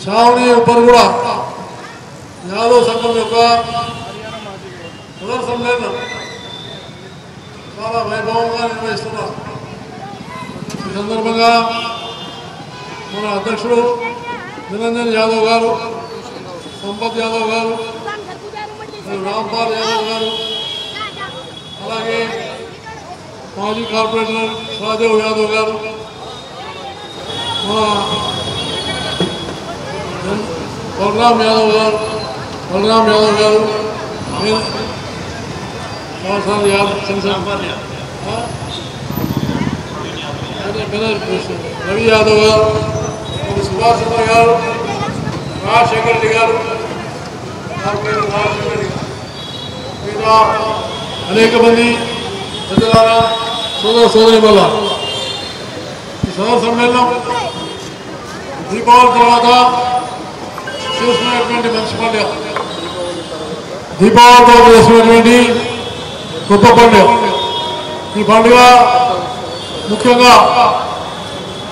छावनी उपरगुड़ा यादव संघम पुनर्सम्मेलन చాలా వైభవంగా నిర్వహిస్తున్నారు. ఈ సందర్భంగా మన అధ్యక్షుడు నిరంజన్ యాదవ్ గారు, సంపత్ యాదవ్ గారు, రాంపాల్ యాదవ్ గారు, అలాగే మాజీ కార్పొరేటర్ షాదేవ్ యాదవ్ గారు, మన బలరాం యాదవ్ గారు, रवि यादव गारू सुभाष चंद्र गारू राजशेखर रेड्डी गारू अनेक मंदी प्रजलारा सोदर सोदरी वल्ल सम्मेलन दीपावली तरह చూసుకునేటువంటి మంచి పండుగ దీపావళితో చేసుకునేటువంటి గొప్ప పండుగ. ఈ పండుగ ముఖ్యంగా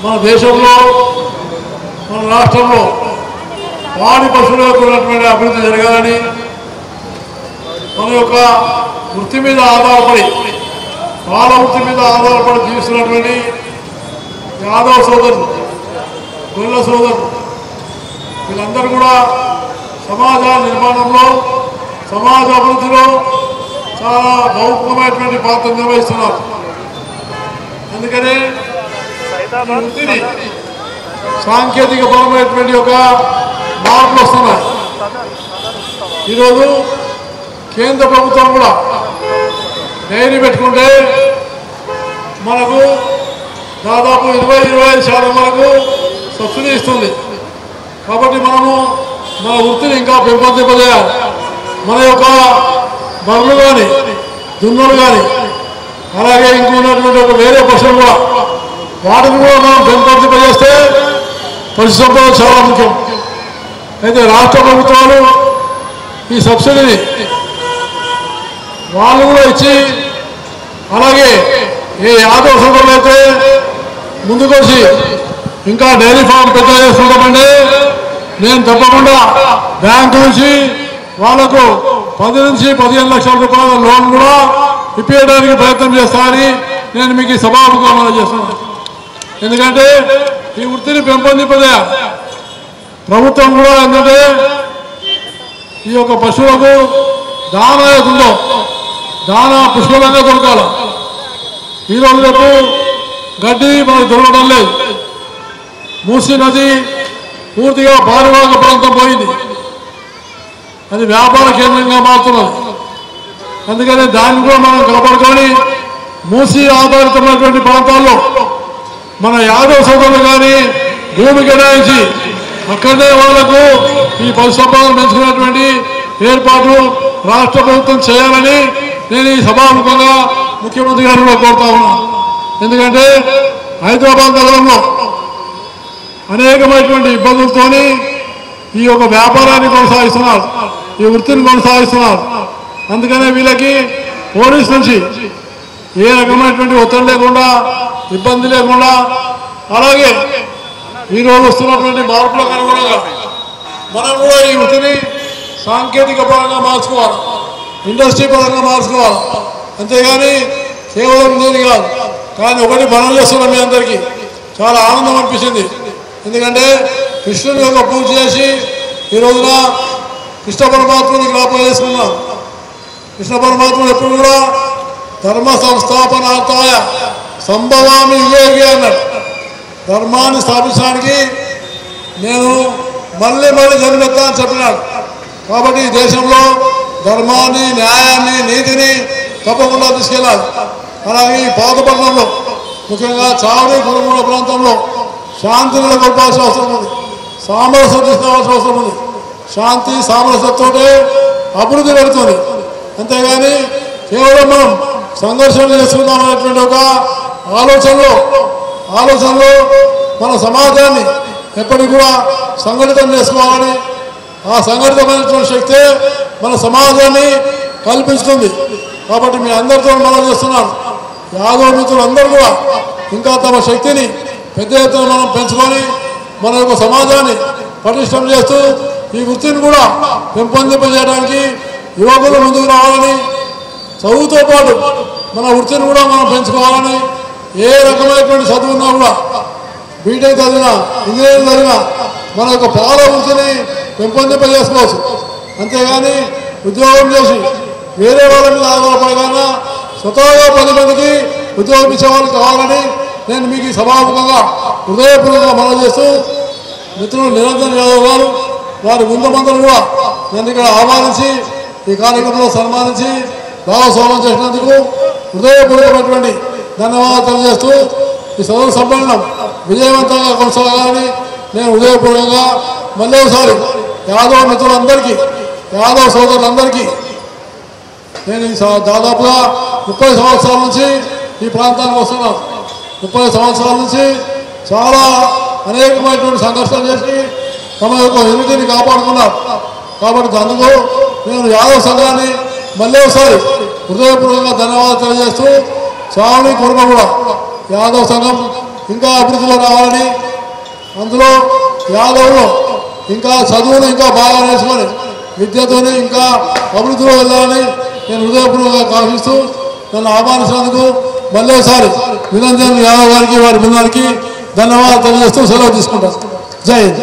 మన దేశంలో మన రాష్ట్రంలో పాడి పశువులకు ఉన్నటువంటి అభివృద్ధి జరగాలని మన యొక్క వృత్తి మీద ఆధారపడి పాల వృత్తి మీద ఆధారపడి జీవిస్తున్నటువంటి యాదవ సోదరులు, గొల్ల సోదరులు వీళ్ళందరూ కూడా సమాజ నిర్మాణంలో, సమాజ అభివృద్ధిలో చాలా బహుముఖమైనటువంటి పాత్ర నిర్వహిస్తున్నారు. అందుకనే వృత్తిని సాంకేతిక పరమైనటువంటి ఒక మార్పులు వస్తున్నాయి. ఈరోజు కేంద్ర ప్రభుత్వం కూడా డైరీ పెట్టుకుంటే మనకు దాదాపు 20-25% వరకు సబ్సిడీ ఇస్తుంది. కాబట్టి మనము మన వృత్తిని ఇంకా పెంపొందింపజేయాలి. మన యొక్క బర్రెలు కానీ, దున్నలు కానీ, అలాగే ఇంకున్నటువంటి ఒక వేరే పశువులు కూడా వాటిని కూడా మనం పెంపొందింపజేస్తే పశు సంపద చాలా ముఖ్యం. అయితే రాష్ట్ర ప్రభుత్వాలు ఈ సబ్సిడీని వాళ్ళు కూడా ఇచ్చి, అలాగే ఏ యాదవ సోదరులు అయితే ముందుకొచ్చి ఇంకా డైరీ ఫామ్ పెద్ద చేసుకుంటామంటే నేను తప్పకుండా బ్యాంకు నుంచి వాళ్లకు 10 నుంచి 15 లక్షల రూపాయల లోన్ కూడా ఇప్పించడానికి ప్రయత్నం చేస్తానని నేను మీకు ఈ సభాముఖంగా చేస్తున్నాను. ఎందుకంటే ఈ వృత్తిని పెంపొందింపదే ప్రభుత్వం కూడా ఏంటంటే ఈ యొక్క పశువులకు దానా ఉందో దానా పుష్కలంగా దొరకాలి. ఈరోజు రేపు గడ్డి మనకు దొరకడం లేదు. మూసీ నది పూర్తిగా పారివారిక ప్రాంతం పోయింది, అది వ్యాపార కేంద్రంగా మారుతున్నది. అందుకని దాన్ని కూడా మనం కాపాడుకొని మూసీ ఆధారితమైనటువంటి ప్రాంతాల్లో మన యాదవ సోదరులు కానీ భూమి కేటాయించి అక్కడనే వాళ్లకు ఈ పశు సంపదను పెంచుకునేటువంటి ఏర్పాట్లు రాష్ట్ర ప్రభుత్వం చేయాలని నేను ఈ సభాముఖంగా ముఖ్యమంత్రి గారు కూడా కోరుతా ఉన్నాను. ఎందుకంటే హైదరాబాద్ నగరంలో అనేకమైనటువంటి ఇబ్బందులతోని ఈ యొక్క వ్యాపారాన్ని కొనసాగిస్తున్నారు, ఈ వృత్తిని కొనసాగిస్తున్నారు. అందుకనే వీళ్ళకి పోలీస్ నుంచి ఏ రకమైనటువంటి ఒత్తిడి లేకుండా, ఇబ్బంది లేకుండా, అలాగే ఈరోజు వస్తున్నటువంటి మార్పులకు అనుగుణంగా మనం కూడా ఈ వృత్తిని సాంకేతిక పరంగా మార్చుకోవాలి, ఇండస్ట్రీ పరంగా మార్చుకోవాలి. అంతేగాని కేవలం దీని కాదు. కానీ ఒకటి మనం చేస్తున్నాం, మీ అందరికీ చాలా ఆనందం అనిపించింది. ఎందుకంటే కృష్ణుని యొక్క పూజ చేసి ఈ రోజున కృష్ణ పరమాత్మని జ్ఞాపకం చేసుకున్నాం. కృష్ణ పరమాత్ముడు ఎప్పుడు కూడా ధర్మ సంస్థాపనార్థాయ సంభవామి యుగే అన్నాడు. ధర్మాన్ని స్థాపించడానికి నేను మళ్ళీ జన్మెత్తా అని చెప్పినాడు. కాబట్టి ఈ దేశంలో ధర్మాన్ని, న్యాయాన్ని, నీతిని తప్పకుండా తీసుకెళ్ళాలి. అలాగే ఈ పాతపట్నంలో ముఖ్యంగా చావడి కురుమూల ప్రాంతంలో శాంతిని నెలకొల్పాల్సిన అవసరం ఉంది, సామరస్యం తీసుకోవాల్సిన అవసరం ఉంది. శాంతి సామరస్యంతో అభివృద్ధి పెడుతుంది. అంతేగాని కేవలం మనం సంఘర్షణ చేసుకుందామనేటువంటి ఒక ఆలోచనలో మన సమాజాన్ని ఎప్పటికి కూడా సంఘటితం చేసుకోవాలని, ఆ సంఘటితమైనటువంటి శక్తే మన సమాజాన్ని కల్పిస్తుంది. కాబట్టి మీ అందరితో మనం చేస్తున్నాను. యాదవ మిత్రులందరూ కూడా ఇంకా తమ శక్తిని పెద్ద ఎత్తున మనం పెంచుకొని మన యొక్క సమాజాన్ని పటిష్టం చేస్తూ ఈ వృత్తిని కూడా పెంపొందింపజేయడానికి యువకులు ముందుకు రావాలని, చదువుతో పాటు మన వృత్తిని కూడా మనం పెంచుకోవాలని, ఏ రకమైనటువంటి చదువున్నా కూడా బీటెక్ చదివినా ఇంజనీరింగ్ చదివినా మన యొక్క పాల వృత్తిని పెంపొందింపజేసుకోవచ్చు. అంతేగాని ఉద్యోగం చేసి వేరే వాళ్ళ మీద ఆధారపడకుండా స్వతహాగా 10 మందికి ఉద్యోగం ఇచ్చేవాళ్ళు కావాలని నేను మీకు సభాముఖంగా హృదయపూర్వకంగా మనవి చేస్తూ, మిత్రులు నిరంజన్ యాదవ్ గారు వారి బృందమందరూ కూడా నన్ను ఇక్కడ ఆహ్వానించి ఈ కార్యక్రమంలో సన్మానించి భాగస్వామ్యం చేసినందుకు హృదయపూర్వకమైనటువంటి ధన్యవాదాలు తెలియజేస్తూ ఈ సదరు సమ్మేళనం విజయవంతంగా కొనసాగాలని నేను హృదయపూర్వకంగా మళ్ళీ ఒకసారి యాదవ్ మిత్రులందరికీ, యాదవ్ సోదరులందరికీ నేను దాదాపుగా 30 సంవత్సరాల నుంచి ఈ ప్రాంతానికి వస్తున్నాను. 30 సంవత్సరాల నుంచి చాలా అనేకమైనటువంటి సంఘర్షణలు చేసి తమ యొక్క యూనిటీని కాపాడుకున్నారు. కాబట్టి అందుకు నేను యాదవ్ సంఘాన్ని మళ్ళీ ఒకసారి హృదయపూర్వకంగా ధన్యవాదాలు తెలియజేస్తూ, చావని కుర్మ కూడా యాదవ్ సంఘం ఇంకా అభివృద్ధిలో రావాలని, అందులో యాదవ్లో ఇంకా చదువును ఇంకా బాగా నేర్చుకొని విద్యతోని ఇంకా అభివృద్ధిలో వెళ్ళాలని నేను హృదయపూర్వకంగా కాంక్షిస్తూ నన్ను ఆహ్వానించినందుకు మళ్ళీ ఒకసారి నిరంజన్ యాదవ్ గారికి వారి బృందానికి ధన్యవాదాలు తెలియజేస్తూ సెలవు తీసుకుంటాను. జై హింద్.